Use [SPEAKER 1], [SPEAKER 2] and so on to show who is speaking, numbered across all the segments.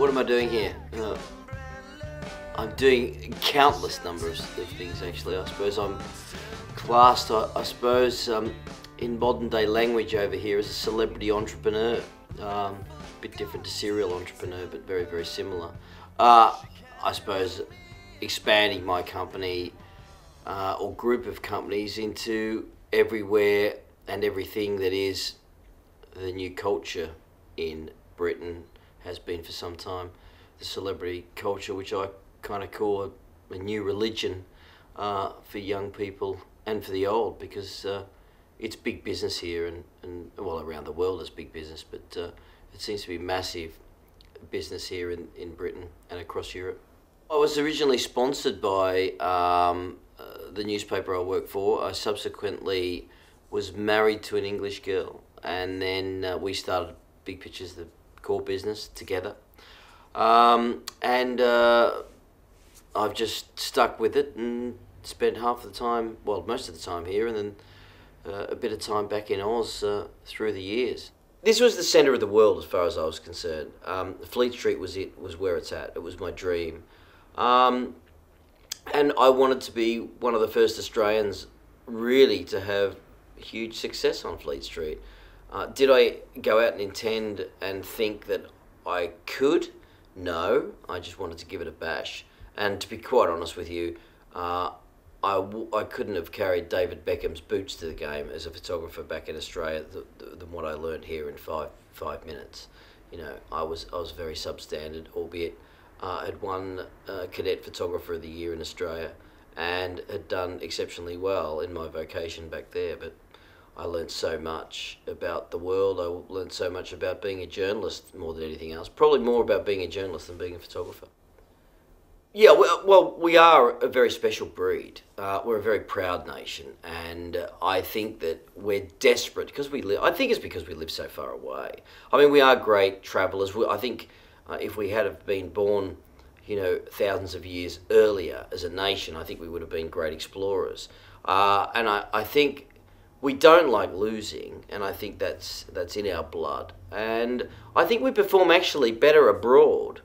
[SPEAKER 1] What am I doing here? I'm doing countless numbers of things, actually. I suppose I'm classed, I suppose, in modern day language over here as a celebrity entrepreneur. A bit different to serial entrepreneur, but very, very similar. I suppose expanding my company or group of companies into everywhere and everything that is the new culture in Britain, has been for some time. The celebrity culture, which I kind of call a new religion for young people and for the old, because it's big business here and well, around the world it's big business, but it seems to be massive business here in Britain and across Europe. I was originally sponsored by the newspaper I work for. I subsequently was married to an English girl, and then we started Big Pictures, the core business, together. I've just stuck with it and spent half the time, well, most of the time here, and then a bit of time back in Oz through the years. This was the centre of the world as far as I was concerned. Fleet Street was where it's at. It was my dream. And I wanted to be one of the first Australians really to have huge success on Fleet Street. Did I go out and intend and think that I could? No, I just wanted to give it a bash. And to be quite honest with you, I couldn't have carried David Beckham's boots to the game as a photographer back in Australia than what I learned here in five minutes. You know, I was very substandard, albeit had won Cadet Photographer of the Year in Australia and had done exceptionally well in my vocation back there. But I learned so much about the world. I learned so much about being a journalist more than anything else. Probably more about being a journalist than being a photographer. Yeah, well, we are a very special breed. We're a very proud nation, and I think that we're desperate because we live. I think it's because we live so far away. I mean, we are great travellers. I think if we had have been born, you know, thousands of years earlier as a nation, I think we would have been great explorers. And I think we don't like losing, and I think that's in our blood. And I think we perform actually better abroad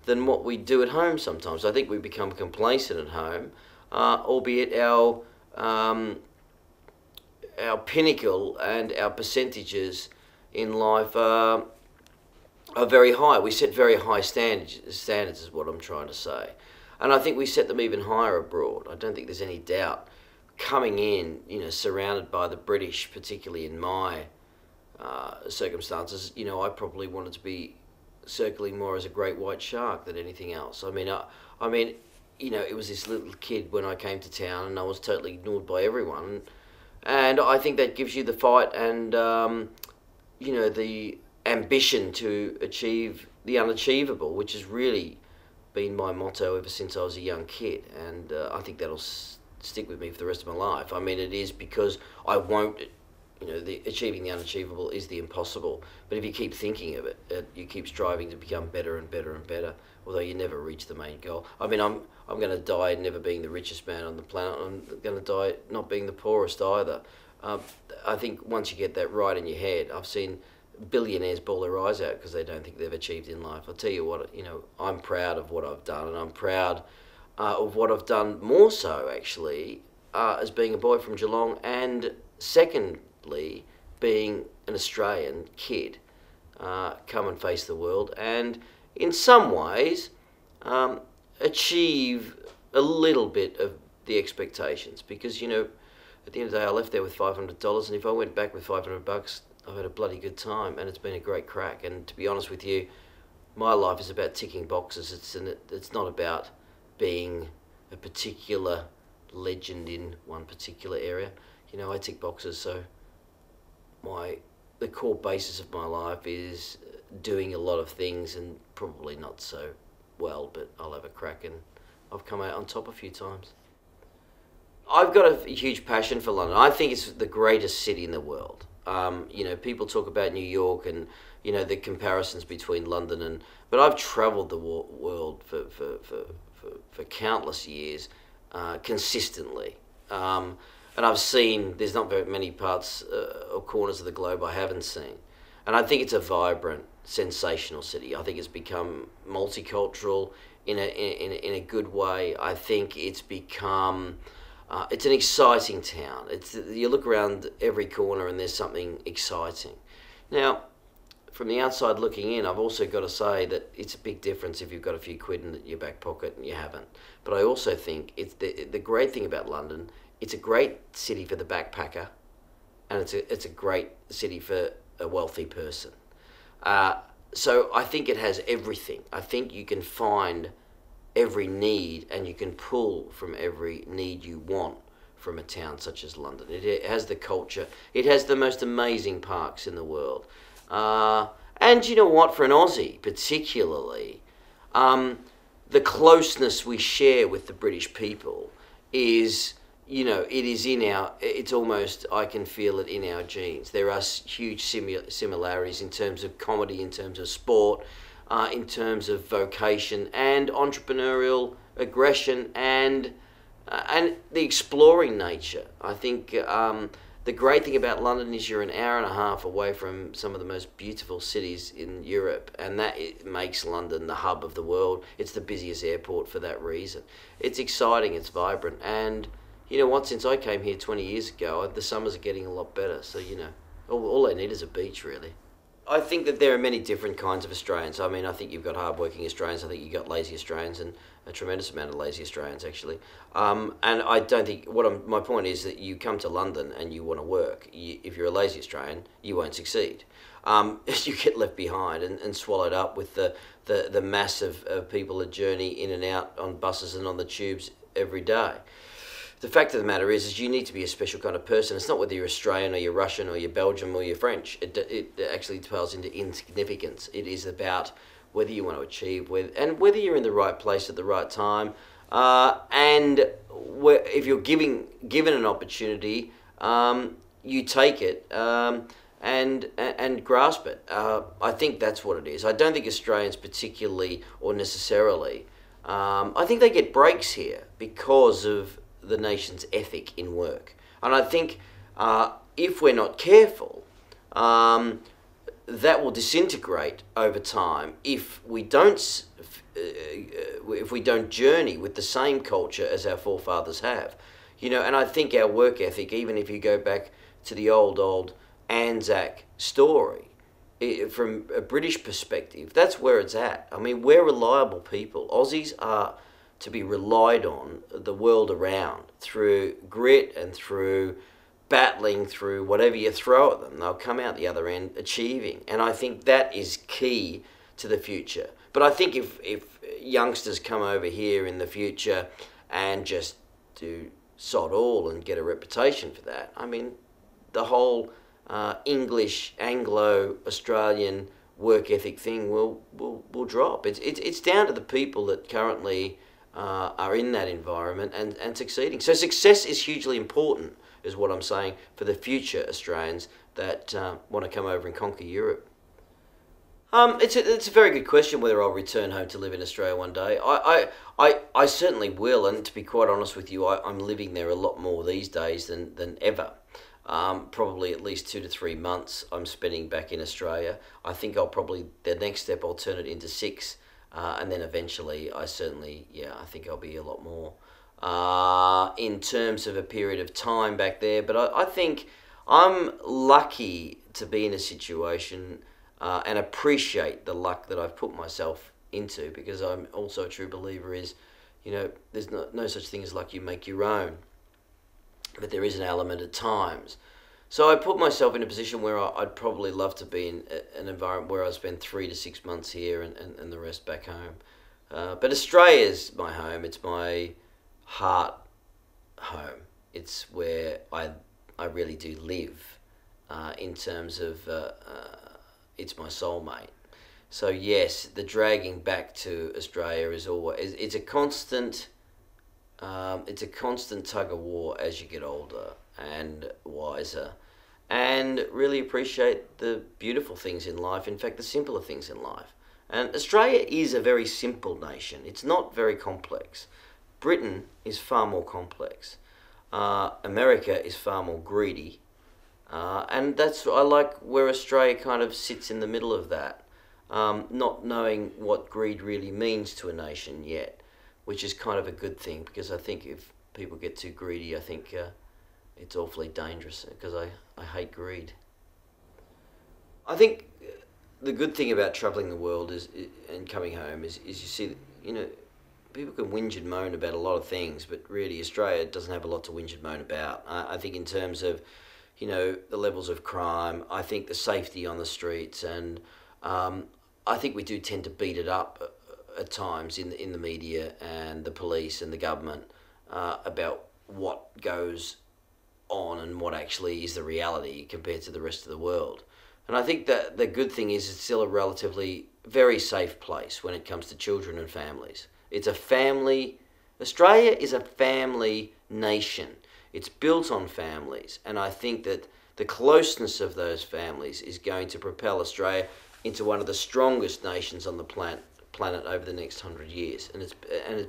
[SPEAKER 1] than what we do at home sometimes. I think we become complacent at home, albeit our pinnacle and our percentages in life are very high. We set very high standards is what I'm trying to say. And I think we set them even higher abroad. I don't think there's any doubt. Coming in, you know, surrounded by the British, particularly in my circumstances, you know, I probably wanted to be circling more as a great white shark than anything else. I mean, you know, it was this little kid when I came to town, and I was totally ignored by everyone. And I think that gives you the fight and, you know, the ambition to achieve the unachievable, which has really been my motto ever since I was a young kid. And I think that'll stick with me for the rest of my life. I mean, it is because I won't, you know, achieving the unachievable is the impossible. But if you keep thinking of it, you keep striving to become better and better and better, although you never reach the main goal. I mean, I'm going to die never being the richest man on the planet. I'm going to die not being the poorest either. I think once you get that right in your head, I've seen billionaires bawl their eyes out because they don't think they've achieved in life. I'll tell you what, you know, I'm proud of what I've done, and I'm proud of what I've done more so, actually, as being a boy from Geelong, and secondly, being an Australian kid, come and face the world, and in some ways achieve a little bit of the expectations, because, you know, at the end of the day, I left there with $500, and if I went back with $500, I've had a bloody good time, and it's been a great crack. And to be honest with you, my life is about ticking boxes. It's not about being a particular legend in one particular area. You know, I tick boxes, so the core basis of my life is doing a lot of things, and probably not so well, but I'll have a crack, and I've come out on top a few times. I've got a huge passion for London. I think it's the greatest city in the world. You know, people talk about New York and, you know, the comparisons between London but I've travelled the world for countless years, consistently. And I've seen, there's not very many parts or corners of the globe I haven't seen. And I think it's a vibrant, sensational city. I think it's become multicultural in a good way. I think it's become it's an exciting town. You look around every corner and there's something exciting. Now, from the outside looking in, I've also got to say that it's a big difference if you've got a few quid in your back pocket and you haven't. But I also think it's the great thing about London. It's a great city for the backpacker, and it's a great city for a wealthy person. So I think it has everything. I think you can find every need, and you can pull from every need you want from a town such as London. It has the culture. It has the most amazing parks in the world. And you know what, for an Aussie particularly, the closeness we share with the British people is, you know, it's almost, I can feel it in our genes. There are huge similarities in terms of comedy, in terms of sport, in terms of vocation and entrepreneurial aggression and the exploring nature. I think the great thing about London is you're an hour and a half away from some of the most beautiful cities in Europe, and it makes London the hub of the world. It's the busiest airport for that reason. It's exciting, it's vibrant, and you know what, since I came here 20 years ago, the summers are getting a lot better, so you know, all I need is a beach, really. I think that there are many different kinds of Australians. I mean, I think you've got hard-working Australians. I think you've got lazy Australians, and a tremendous amount of lazy Australians, actually. And I don't think... my point is that you come to London and you want to work. If you're a lazy Australian, you won't succeed. You get left behind and swallowed up with the mass of people that journey in and out on buses and on the tubes every day. The fact of the matter is you need to be a special kind of person. It's not whether you're Australian or you're Russian or you're Belgian or you're French. It actually dwells into insignificance. It is about whether you want to achieve and whether you're in the right place at the right time. And if you're given an opportunity, you take it and grasp it. I think that's what it is. I don't think Australians particularly or necessarily. I think they get breaks here because of the nation's ethic in work. And I think if we're not careful, that will disintegrate over time if we don't journey with the same culture as our forefathers have. You know, and I think our work ethic, even if you go back to the old Anzac story, from a British perspective, that's where it's at. I mean, we're reliable people. Aussies are to be relied on the world around through grit and through battling through whatever you throw at them. They'll come out the other end achieving. And I think that is key to the future. But I think if youngsters come over here in the future and just do sod all and get a reputation for that, I mean, the whole English, Anglo-Australian work ethic thing will drop. It's down to the people that currently are in that environment and succeeding. So success is hugely important, is what I'm saying, for the future Australians that want to come over and conquer Europe. It's a very good question whether I'll return home to live in Australia one day. I certainly will, and to be quite honest with you, I'm living there a lot more these days than ever. Probably at least 2 to 3 months I'm spending back in Australia. I think the next step I'll turn it into 6. And then eventually, I think I'll be a lot more in terms of a period of time back there. But I think I'm lucky to be in a situation and appreciate the luck that I've put myself into, because I'm also a true believer is, you know, there's no such thing as luck. You make your own. But there is an element at times. So I put myself in a position where I'd probably love to be in an environment where I spend 3 to 6 months here and the rest back home. But Australia's my home. It's my heart home. It's where I really do live in terms of it's my soulmate. So yes, the dragging back to Australia is always, it's a constant tug of war as you get older and wiser, and really appreciate the beautiful things in life, in fact the simpler things in life. And Australia is a very simple nation. It's not very complex. Britain is far more complex. America is far more greedy. And I like where Australia kind of sits in the middle of that, not knowing what greed really means to a nation yet, which is kind of a good thing, because I think if people get too greedy, I think it's awfully dangerous, because I hate greed. I think the good thing about travelling the world and coming home is you see, people can whinge and moan about a lot of things, but really Australia doesn't have a lot to whinge and moan about. I think in terms of, the levels of crime, I think the safety on the streets, and I think we do tend to beat it up at times in the media and the police and the government about what goes on and what actually is the reality compared to the rest of the world. And I think that the good thing is it's still a relatively very safe place when it comes to children and families. It's a family. Australia is a family nation. It's built on families, and I think that the closeness of those families is going to propel Australia into one of the strongest nations on the planet over the next 100 years, and it's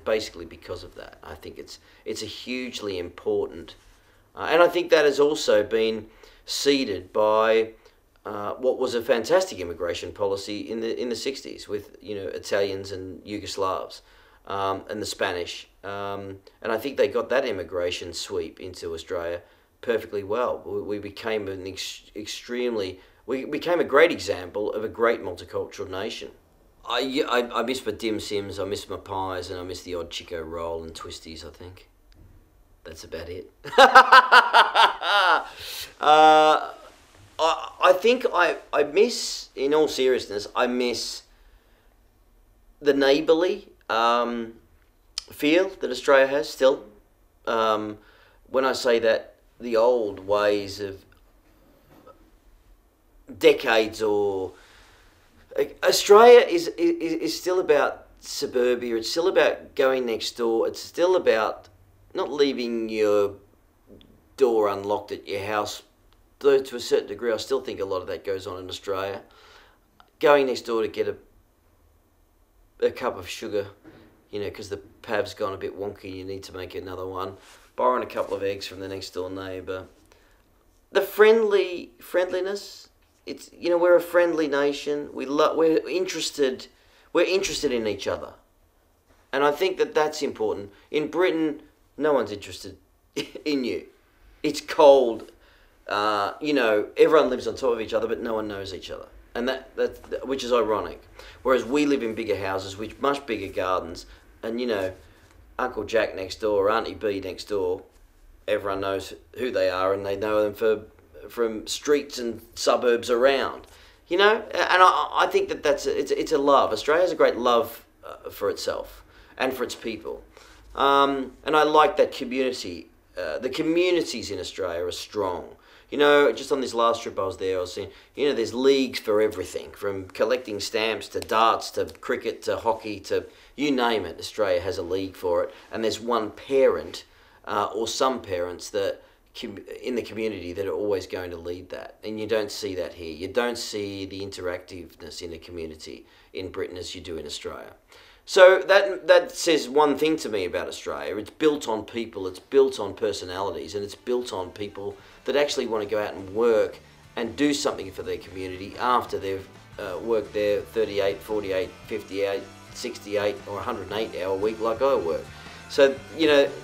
[SPEAKER 1] basically because of that. I think it's a hugely important, and I think that has also been seeded by what was a fantastic immigration policy in the 60s with Italians and Yugoslavs. And the Spanish, and I think they got that immigration sweep into Australia perfectly well. We became we became a great example of a great multicultural nation. I miss my dim sims, I miss my pies, and I miss the odd Chico roll and twisties. I think that's about it. I think I miss, in all seriousness, I miss the neighbourly feel that Australia has still. When I say that, the old ways of decades, or Australia is still about suburbia. It's still about going next door. It's still about not leaving your door unlocked at your house. Though to a certain degree, I still think a lot of that goes on in Australia. Going next door to get a cup of sugar, because the pav's gone a bit wonky, you need to make another one. Borrowing a couple of eggs from the next door neighbour. The friendliness. It's we're a friendly nation. We're interested in each other, and I think that's important. In Britain, no one's interested in you. It's cold. Everyone lives on top of each other, but no one knows each other. And that which is ironic. Whereas we live in bigger houses with much bigger gardens, and Uncle Jack next door or Auntie B next door, everyone knows who they are, and they know them from streets and suburbs around. And I think it's a love. Australia has a great love for itself and for its people, and I like that community. The communities in Australia are strong. Just on this last trip I was there, I was seeing, there's leagues for everything, from collecting stamps to darts to cricket to hockey to you name it. Australia has a league for it, and there's one parent or some parents that in the community that are always going to lead that, and you don't see that here. You don't see the interactiveness in the community in Britain as you do in Australia. So that says one thing to me about Australia. It's built on people, it's built on personalities, and it's built on people that actually want to go out and work and do something for their community after they've worked there 38, 48, 58, 68 or 108-hour week like I work. So,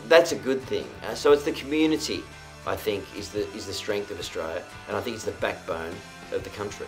[SPEAKER 1] that's a good thing. So it's the community, I think, is the strength of Australia, and I think it's the backbone of the country.